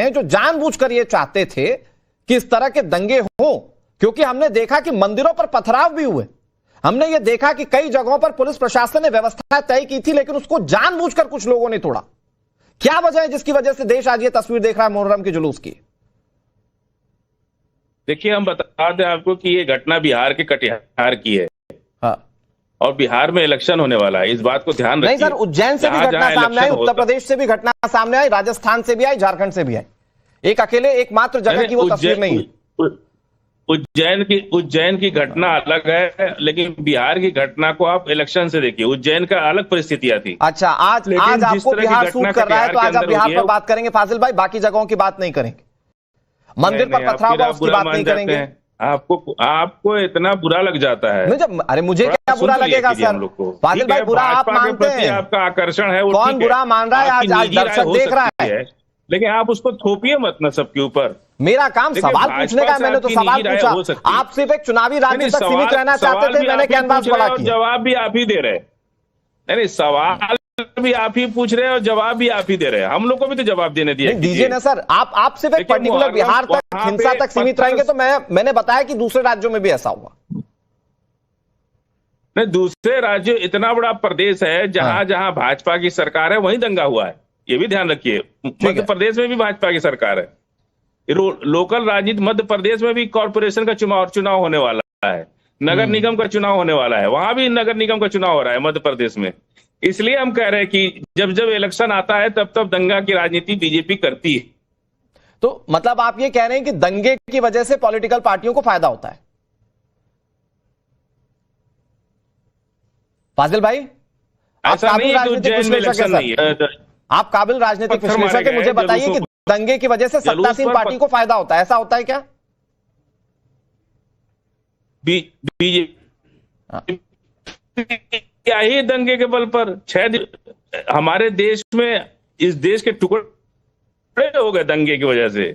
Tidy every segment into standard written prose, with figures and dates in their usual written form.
हैं जो जानबूझकर ये चाहते थे कि इस तरह के दंगे हों, क्योंकि हमने देखा कि मंदिरों पर पथराव भी हुए। हमने ये देखा कि कई जगहों पर पुलिस प्रशासन ने व्यवस्था तय की थी, लेकिन उसको जानबूझकर कुछ लोगों ने तोड़ा। क्या वजह है जिसकी वजह से देश आज ये तस्वीर देख रहा है मुहर्रम के जुलूस की? देखिए, हम बता दें आपको कि ये घटना बिहार के कटिहार की है। हाँ। और बिहार में इलेक्शन होने वाला है, इस बात को ध्यान रखिए। नहीं सर, उज्जैन से भी घटना सामने आई, उत्तर प्रदेश से भी घटना सामने आई, राजस्थान से भी आई, झारखंड से भी आई। एक अकेले एकमात्र जगह की वो तस्वीर नहीं है। उज्जैन की घटना अलग है, लेकिन बिहार की घटना को आप इलेक्शन से देखिए। उज्जैन का अलग परिस्थितियां थी। अच्छा, आज आपको बिहार सूट कर रहा है तो आज आप बिहार पर बात करेंगे फाजिल भाई, बाकी जगहों की बात नहीं करेंगे। मंदिर पर पथराव हुआ उसकी बात नहीं करेंगे। आपको इतना बुरा लग जाता है? अरे मुझे क्या बुरा लगेगा सर? फाजिल भाई, बुरा आप मानते हैं, आपका आकर्षण है, कौन बुरा मान रहा है? आज दर्शक देख रहा है, लेकिन आप उसको थोपिए मत ना सबके ऊपर। मेरा काम सवाल पूछने का, मैंने तो सवाल पूछा। आप सिर्फ एक चुनावी राज्य तक सीमित रहना चाहते थे, मैंने कैनवास बड़ा किया। जवाब भी आप ही दे रहे। नहीं, सवाल भी आप ही पूछ रहे हैं और जवाब भी आप ही दे रहे हैं। हम लोग को भी तो जवाब देने दिया दीजिए ना सर। आप सिर्फ एक पर्टिकुलर बिहार तक, हिंसा तक सीमित रहेंगे तो मैंने बताया कि दूसरे राज्यों में भी ऐसा हुआ। नहीं, दूसरे राज्य, इतना बड़ा प्रदेश है जहां जहां भाजपा की सरकार है वहीं दंगा हुआ है, ये भी ध्यान रखिए। मध्य प्रदेश में भी भाजपा की सरकार है। लोकल राजनीति, मध्य प्रदेश में भी कॉर्पोरेशन का चुनाव होने वाला है, नगर निगम का चुनाव होने वाला है, वहां भी नगर निगम का चुनाव हो रहा है मध्य प्रदेश में। इसलिए हम कह रहे हैं कि जब जब इलेक्शन आता है तब तब दंगा की राजनीति बीजेपी करती है। तो मतलब आप ये कह रहे हैं कि दंगे की वजह से पॉलिटिकल पार्टियों को फायदा होता है? फाजिल भाई, ऐसा नहीं है कि उज्जैन में इलेक्शन नहीं है। आप काबिल राजनीतिक विश्लेषक है, मुझे बताइए कि दंगे की वजह से सत्तासीन पार्टी को फायदा होता है, ऐसा होता है क्या? बीजेपी क्या ही दंगे के बल पर 6 दिन हमारे देश में, इस देश के टुकड़े हो गए दंगे की वजह से।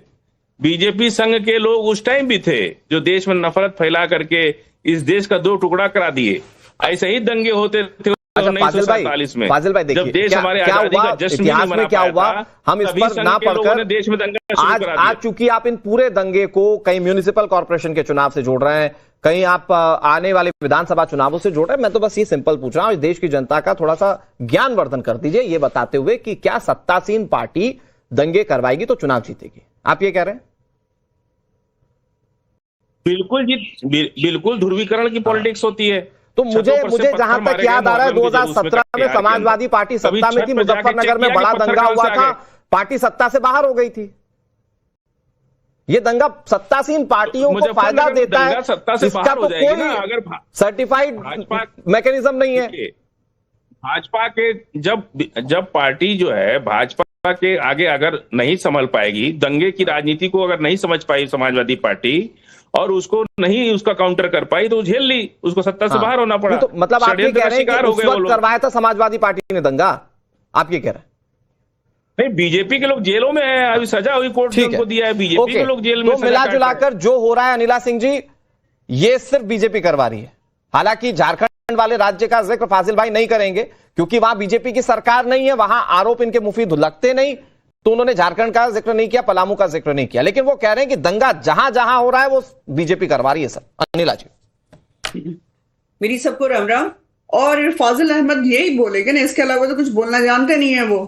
बीजेपी संघ के लोग उस टाइम भी थे जो देश में नफरत फैला करके इस देश का 2 टुकड़ा करा दिए। ऐसे ही दंगे होते थे 1947 में। फाजिल भाई देखिए, जब देश हमारे आजादी का जश्न इतिहास में क्या हुआ, हम इस पर ना पढ़कर देश में दंगा आज चूंकि आप इन पूरे दंगे को कहीं म्यूनिसिपल कॉर्पोरेशन के चुनाव से जोड़ रहे हैं, कहीं आप आने वाले विधानसभा चुनावों से जोड़ रहे हैं, मैं तो बस ये सिंपल पूछ रहा हूं, देश की जनता का थोड़ा सा ज्ञानवर्धन कर दीजिए ये बताते हुए कि क्या सत्तासीन पार्टी दंगे करवाएगी तो चुनाव जीतेगी, आप ये कह रहे हैं? बिल्कुल ध्रुवीकरण की पॉलिटिक्स होती है। तो मुझे जहां तक याद आ रहा है 2017 में समाजवादी पार्टी सत्ता में थी, मुजफ्फरनगर में बड़ा दंगा हुआ था, पार्टी सत्ता से बाहर हो गई थी। ये दंगा सत्तासीन पार्टियों को फायदा देता है, इसका तो कोई सर्टिफाइड मैकेनिज्म नहीं है। भाजपा के जब पार्टी जो है भाजपा के आगे अगर नहीं संभल पाएगी, दंगे की राजनीति को अगर नहीं समझ पाई समाजवादी पार्टी और उसको नहीं उसका काउंटर कर पाई तो झेल ली, उसको सत्ता से बाहर होना पड़ा। तो मतलब आप ये कह रहे हैं कि उस वक्त करवाया था समाजवादी पार्टी ने दंगा, आप ये कह रहे हैं? नहीं, बीजेपी के लोग जेलों में हैं, अभी सजा हुई कोर्ट ने उनको दिया है, बीजेपी के लोग जेल में। तो मिला जुलाकर जो हो रहा है अनिला सिंह जी, ये सिर्फ बीजेपी करवा रही है। हालांकि झारखंड वाले राज्य का जिक्र फाजिल भाई नहीं करेंगे क्योंकि वहां बीजेपी की सरकार नहीं है, वहां आरोप इनके मुफीद लगते नहीं, तो उन्होंने झारखंड का जिक्र नहीं किया, पलामू का जिक्र नहीं किया, लेकिन वो कह रहे हैं कि दंगा जहां जहां हो रहा है वो बीजेपी करवा रही है। सर अनिला जी, मेरी सबको राम राम। और फाजिल अहमद यही बोलेंगे ना, इसके अलावा तो कुछ बोलना जानते नहीं है। वो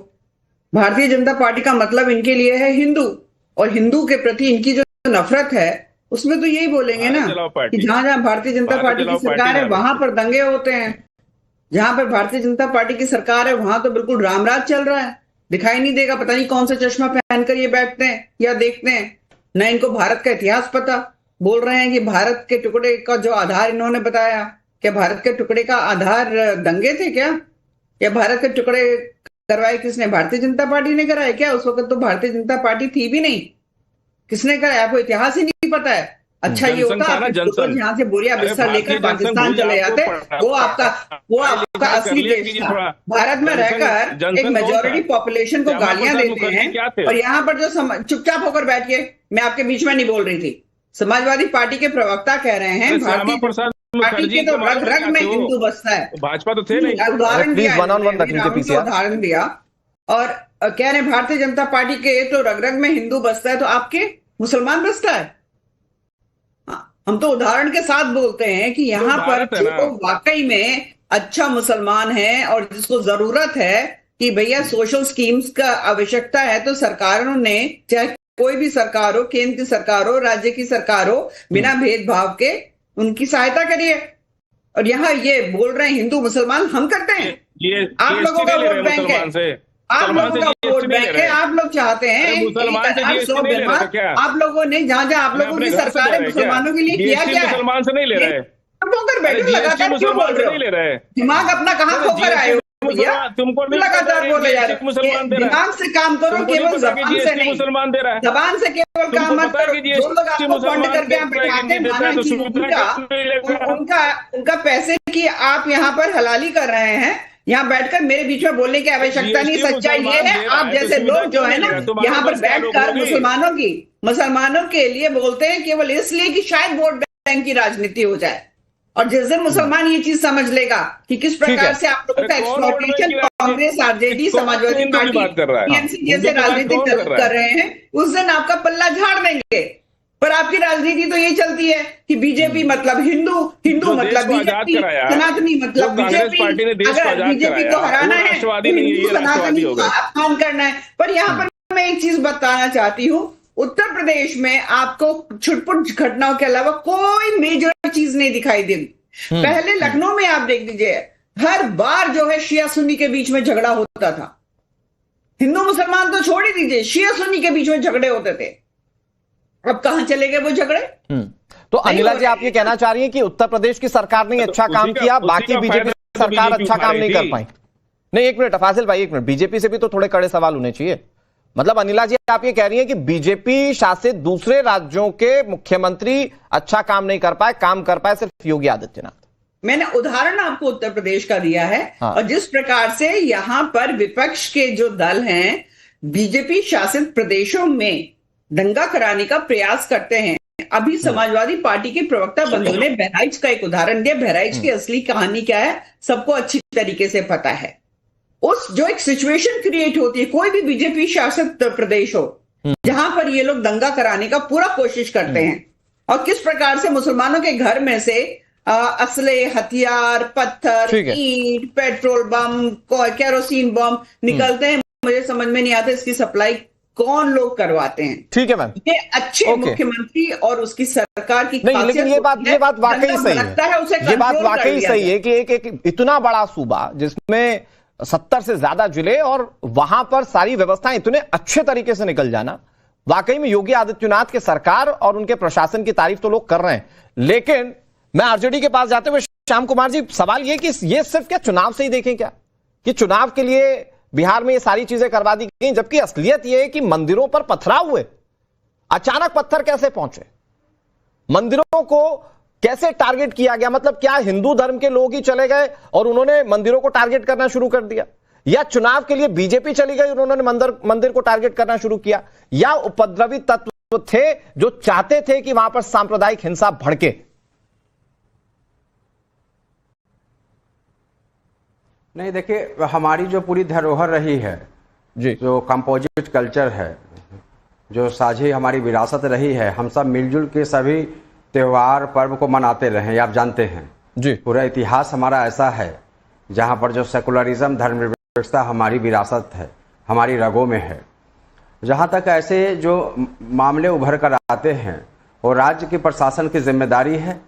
भारतीय जनता पार्टी का मतलब इनके लिए है हिंदू, और हिंदू के प्रति इनकी जो नफरत है उसमें तो यही बोलेंगे ना कि जहां जहां भारतीय जनता पार्टी की सरकार है वहां पर दंगे होते हैं, जहां पर भारतीय जनता पार्टी की सरकार है वहां तो बिल्कुल रामराज चल रहा है। दिखाई नहीं देगा, पता नहीं कौन सा चश्मा पहनकर ये बैठते हैं या देखते हैं, न इनको भारत का इतिहास पता। बोल रहे हैं कि भारत के टुकड़े का जो आधार इन्होंने बताया, क्या भारत के टुकड़े का आधार दंगे थे क्या? या भारत के टुकड़े करवाए किसने? भारतीय जनता पार्टी ने कराए क्या? उस वक्त तो भारतीय जनता पार्टी थी भी नहीं, किसने कराया? आपको इतिहास ही नहीं पता है। अच्छा ये होता यहाँ से बोरिया बिस्तर लेकर पाकिस्तान चले जाते, वो आपका असली देश था। भारत में रहकर एक मेजोरिटी पॉपुलेशन को गालियां देते हैं और यहाँ पर जो चुपचाप होकर बैठिए, मैं आपके बीच में नहीं बोल रही थी। समाजवादी पार्टी के प्रवक्ता कह रहे हैं भारतीय पार्टी के तो रग रग में हिंदू बसता है। भाजपा तो थे नहीं। उदाहरण दिया, और कह रहे हैं भारतीय जनता पार्टी के तो रग रग में हिंदू बसता है, तो आपके मुसलमान बसता है। हम तो उदाहरण के साथ बोलते हैं कि यहाँ पर जो वाकई में अच्छा मुसलमान है और जिसको जरूरत है कि भैया सोशल स्कीम्स का आवश्यकता है, तो सरकारों ने, चाहे कोई भी सरकार हो, केंद्र की सरकार हो, राज्य की सरकार हो, बिना भेदभाव के उनकी सहायता करिए। और यहाँ ये बोल रहे हैं हिंदू मुसलमान हम करते हैं। आप लोगों का वोट बैंक है, आप लोगों का वोट बैंक है, आप लोग चाहते हैं आप लोगों ने जहां जहां आप लोगों की सरकार है मुसलमानों के लिए किया क्या है? मुसलमान से नहीं ले रहे, बैठो लगातार क्यों बोल रहे हो? दिमाग अपना कहाँ खोकर आए हो भैया? तुमको लगातार बोले जा रहे हो। दिमाग से काम करो, केवल जबान से नहीं। मुसलमान दे रहा है, जबान से केवल काम मत करो। जो लोग आपको फंड करके आप बैठाते हैं, उनका पैसे की आप यहाँ पर हलाली कर रहे हैं। यहाँ बैठकर मेरे बीच में बोलने की आवश्यकता नहीं। सच्चाई ये है, आप जैसे लोग जो है ना यहाँ पर बैठकर मुसलमानों के लिए बोलते हैं केवल इसलिए कि शायद वोट बैंक की राजनीति हो जाए। और जिस दिन मुसलमान ये चीज समझ लेगा कि किस प्रकार से आप लोगों का exploitation Congress, RJD, Samajwadi party, TMC जैसे राजनीतिक दल कर रहे हैं, उस दिन आपका पल्ला झाड़ देंगे। पर आपकी राजनीति तो ये चलती है कि बीजेपी मतलब हिंदू, हिंदू मतलब बीजेपी, सनातनी मतलब बीजेपी। अगर बीजेपी को हराना है तो हिंदू सनातनी को अपमान करना है। पर यहाँ पर मैं एक चीज बताना चाहती हूँ, उत्तर प्रदेश में आपको छुटपुट घटनाओं के अलावा कोई मेजर चीज नहीं दिखाई देगी। पहले लखनऊ में आप देख लीजिए, हर बार जो है शिया सुन्नी के बीच में झगड़ा होता था। हिंदू मुसलमान तो छोड़ ही दीजिए, शिया सुन्नी के बीच में झगड़े होते थे। अब कहां चले गए वो झगड़े? तो अनिला जी, आप ये कहना चाह रही हैं कि उत्तर प्रदेश की सरकार ने अच्छा काम किया, बाकी बीजेपी सरकार अच्छा काम नहीं कर पाई? नहीं, एक मिनट फाजिल भाई, एक मिनट, बीजेपी से भी तो थोड़े कड़े सवाल होने चाहिए। मतलब अनिला जी, आप ये कह रही हैं कि बीजेपी शासित दूसरे राज्यों के मुख्यमंत्री अच्छा काम नहीं कर पाए, काम कर पाए सिर्फ योगी आदित्यनाथ। मैंने उदाहरण आपको उत्तर प्रदेश का दिया है। हाँ। और जिस प्रकार से यहां पर विपक्ष के जो दल हैं बीजेपी शासित प्रदेशों में दंगा कराने का प्रयास करते हैं। अभी समाजवादी पार्टी के प्रवक्ता बंधु ने बहराइच का एक उदाहरण दिया। बहराइच की असली कहानी क्या है सबको अच्छी तरीके से पता है। उस जो एक सिचुएशन क्रिएट होती है, कोई भी बीजेपी शासित प्रदेश हो जहां पर ये लोग दंगा कराने का पूरा कोशिश करते हैं, और किस प्रकार से मुसलमानों के घर में से असले, हथियार, पत्थर, ईंट, पेट्रोल बम, केरोसिन बम निकलते हैं। मुझे समझ में नहीं आता इसकी सप्लाई कौन लोग करवाते हैं। ठीक है मैम, ये अच्छे मुख्यमंत्री और उसकी सरकार की नहीं, लेकिन ये बात वाकई सही है। ये बात वाकई सही है कि एक इतना बड़ा सूबा जिसमें 70 से ज्यादा जिले और वहां पर सारी व्यवस्थाएं इतने अच्छे तरीके से निकल जाना, वाकई में योगी आदित्यनाथ के सरकार और उनके प्रशासन की तारीफ तो लोग कर रहे हैं। लेकिन मैं आरजेडी के पास जाते हुए श्याम कुमार जी, सवाल ये कि ये सिर्फ क्या चुनाव से ही देखें क्या कि चुनाव के लिए बिहार में ये सारी चीजें करवा दी गई, जबकि असलियत ये है कि मंदिरों पर पथराव हुए। अचानक पत्थर कैसे पहुंचे, मंदिरों को कैसे टारगेट किया गया? मतलब क्या हिंदू धर्म के लोग ही चले गए और उन्होंने मंदिरों को टारगेट करना शुरू कर दिया, या चुनाव के लिए बीजेपी चली गई और उन्होंने मंदिर को टारगेट करना शुरू किया, या उपद्रवी तत्व थे जो चाहते थे कि वहां पर सांप्रदायिक हिंसा भड़के? नहीं, देखिए, हमारी जो पूरी धरोहर रही है जी, जो कंपोजिट कल्चर है, जो साझी हमारी विरासत रही है, हम सब मिलजुल के सभी त्योहार पर्व को मनाते रहे, आप जानते हैं जी। पूरा इतिहास हमारा ऐसा है जहां पर जो सेकुलरिज्म, धर्मनिरपेक्षता हमारी विरासत है, हमारी रगों में है। जहां तक ऐसे जो मामले उभर कर आते हैं, और राज्य की प्रशासन की जिम्मेदारी है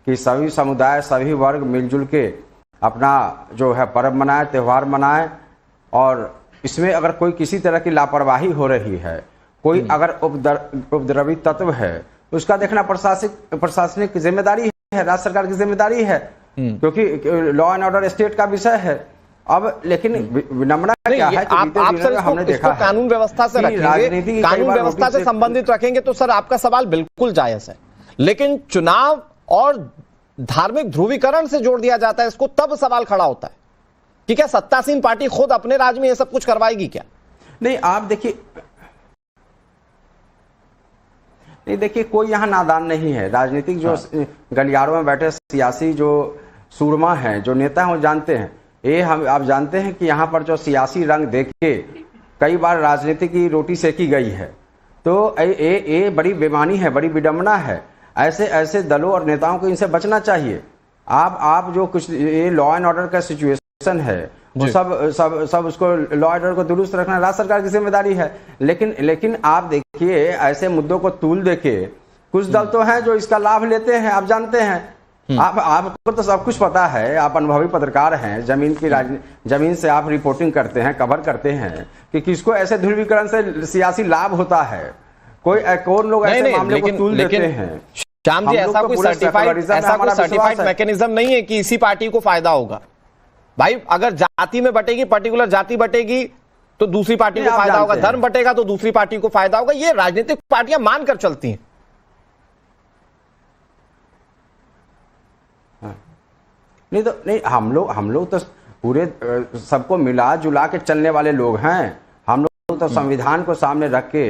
कि सभी समुदाय, सभी वर्ग मिलजुल के अपना जो है पर्व मनाए, त्यौहार मनाए। और इसमें अगर कोई किसी तरह की लापरवाही हो रही है, कोई अगर उपद्रवी तत्व है, तो उसका देखना प्रशासनिक की जिम्मेदारी है, राज्य सरकार की जिम्मेदारी है, क्योंकि लॉ एंड ऑर्डर स्टेट का विषय है। अब लेकिन विनम्रता क्या है, आप सर हमने देखा कानून व्यवस्था से रखेंगे, कानून व्यवस्था से संबंधित रखेंगे तो सर आपका सवाल बिल्कुल जायज है, लेकिन चुनाव और धार्मिक ध्रुवीकरण से जोड़ दिया जाता है इसको, तब सवाल खड़ा होता है कि क्या सत्तासीन पार्टी खुद अपने राज्य में ये सब कुछ करवाएगी क्या? नहीं, आप देखिए, कोई यहाँ नादान नहीं है। राजनीतिक जो गलियारों में बैठे सियासी जो सूरमा हैं, जो नेता हैं, वो जानते हैं। आप जानते हैं कि यहाँ पर जो सियासी रंग देख के कई बार राजनीति की रोटी सेकी गई है। तो ये बड़ी बेईमानी है, बड़ी विडंबना है। ऐसे ऐसे दलों और नेताओं को इनसे बचना चाहिए। आप जो कुछ ये लॉ एंड ऑर्डर का सिचुएशन है वो सब उसको लॉ ऑर्डर को दुरुस्त रखना राज्य सरकार की जिम्मेदारी है। लेकिन आप देखिए ऐसे मुद्दों को तूल देके कुछ दल तो हैं जो इसका लाभ लेते हैं। आप जानते हैं, आपको तो सब कुछ पता है, आप अनुभवी पत्रकार हैं, जमीन से आप रिपोर्टिंग करते हैं, कवर करते हैं कि किसको ऐसे ध्रुवीकरण से सियासी लाभ होता है। कौन लोग ऐसे मामले को तूल देते हैं। श्याम जी, ऐसा कोई सर्टिफाइड मैकेनिज्म नहीं है कि इसी पार्टी को फायदा होगा। भाई अगर जाति में बटेगी, पर्टिकुलर जाति बटेगी तो दूसरी पार्टी को फायदा होगा, धर्म बटेगा तो दूसरी पार्टी को फायदा होगा। ये राजनीतिक पार्टियां मानकर चलती हैं। नहीं, हम लोग तो पूरे सबको मिला जुला के चलने वाले लोग हैं। हम लोग तो संविधान को सामने रख के,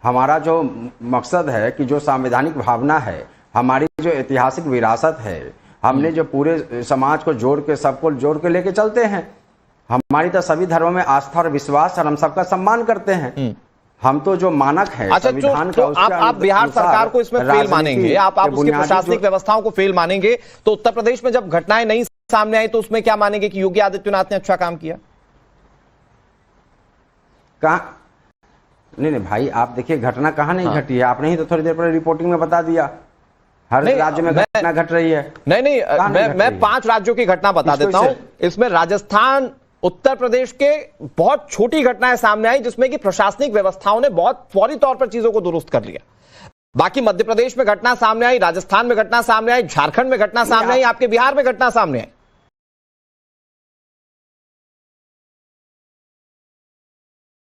हमारा जो मकसद है कि जो संवैधानिक भावना है, हमारी जो ऐतिहासिक विरासत है, हमने जो पूरे समाज को जोड़ के, सबको जोड़ के लेके चलते हैं। हमारी तो सभी धर्मों में आस्था और विश्वास और हम सबका सम्मान करते हैं। हम तो जो मानक है संविधान का, आप बिहार सरकार को इसमें फेल मानेंगे, आप उसकी प्रशासनिक व्यवस्थाओं को फेल मानेंगे, तो उत्तर प्रदेश में जब घटनाएं नहीं सामने आई तो उसमें क्या मानेंगे कि योगी आदित्यनाथ ने अच्छा काम किया? नहीं भाई, आप देखिए घटना कहां नहीं घटी है। आपने ही तो थोड़ी देर पहले रिपोर्टिंग में बता दिया हर राज्य में घटना घट रही है। नहीं, मैं 5 राज्यों की घटना बता देता हूं। इसमें राजस्थान, उत्तर प्रदेश के बहुत छोटी घटनाएं सामने आई जिसमें कि प्रशासनिक व्यवस्थाओं ने बहुत फौरी तौर पर चीजों को दुरुस्त कर लिया। बाकी मध्य प्रदेश में घटना सामने आई, राजस्थान में घटना सामने आई, झारखंड में घटना सामने आई, आपके बिहार में घटना सामने आई।